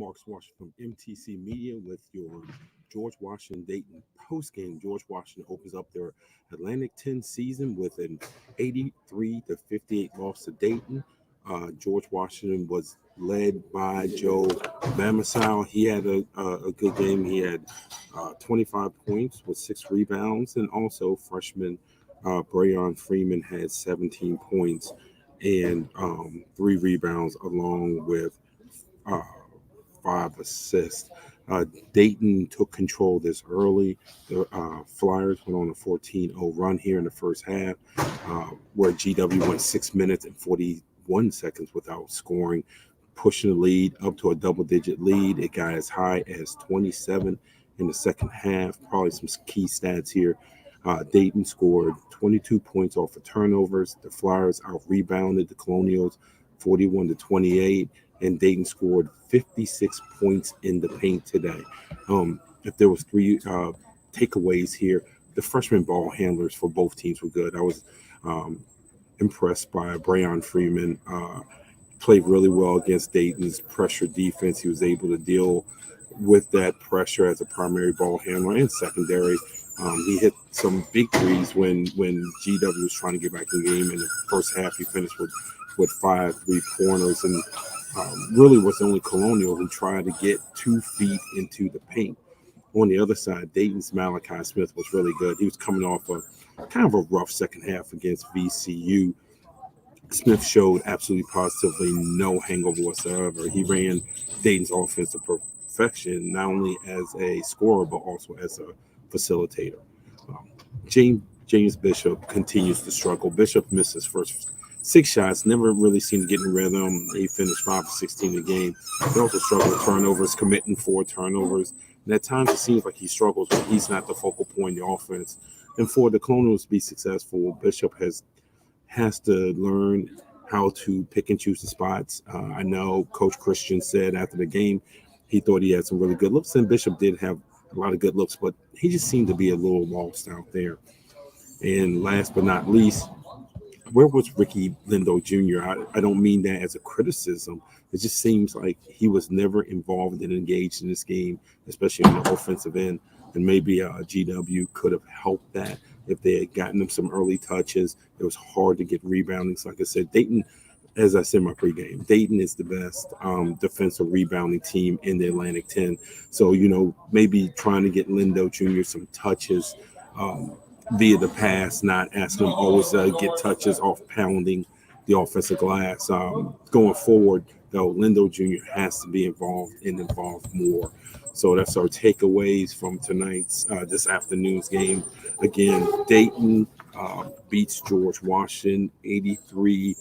Marcus Washington from MTC Media with your George Washington-Dayton Postgame. George Washington opens up their Atlantic 10 season with an 83-58 loss to Dayton. George Washington was led by Joe Bamasau. He had a good game. He had 25 points with 6 rebounds, and also freshman Brayon Freeman had 17 points and 3 rebounds, along with 5 assists. Dayton took control this early. The Flyers went on a 14-0 run here in the first half, where GW went 6 minutes and 41 seconds without scoring, pushing the lead up to a double-digit lead. It got as high as 27 in the second half. Probably some key stats here. Dayton scored 22 points off of turnovers. The Flyers out-rebounded the Colonials 41-28, and Dayton scored 56 points in the paint today. If there was 3 takeaways here, the freshman ball handlers for both teams were good. I was impressed by Brayon Freeman. Played really well against Dayton's pressure defense. He was able to deal with that pressure as a primary ball handler and secondary. He hit some big threes when GW was trying to get back in the game. In the first half, he finished with 5 3-pointers, and really was the only Colonial who tried to get 2 feet into the paint. On the other side, Dayton's Malachi Smith was really good. He was coming off a kind of a rough second half against VCU. Smith showed absolutely positively no hangover whatsoever. He ran Dayton's offense to perfection, not only as a scorer, but also as a facilitator. James Bishop continues to struggle. Bishop missed his first 6 shots, never really seemed to get in rhythm. He finished 5 of 16 a game. He also struggled with turnovers, committing 4 turnovers. And at times it seems like he struggles when he's not the focal point of the offense. And for the Colonials to be successful, Bishop has to learn how to pick and choose the spots. I know Coach Christian said after the game he thought he had some really good looks, and Bishop did have a lot of good looks, but he just seemed to be a little lost out there. And last but not least, where was Ricky Lindo Jr.? I don't mean that as a criticism. It just seems like he was never involved and engaged in this game, especially on the offensive end. And maybe GW could have helped that if they had gotten him some early touches. It was hard to get rebounding. So like I said, Dayton, as I said in my pregame, Dayton is the best defensive rebounding team in the Atlantic 10. So, maybe trying to get Lindo Jr. some touches via the pass, not asking him always get touches off pounding the offensive glass. Going forward, though, Lindo Jr. has to be involved more. So that's our takeaways from this afternoon's game. Again, Dayton beats George Washington 83-58.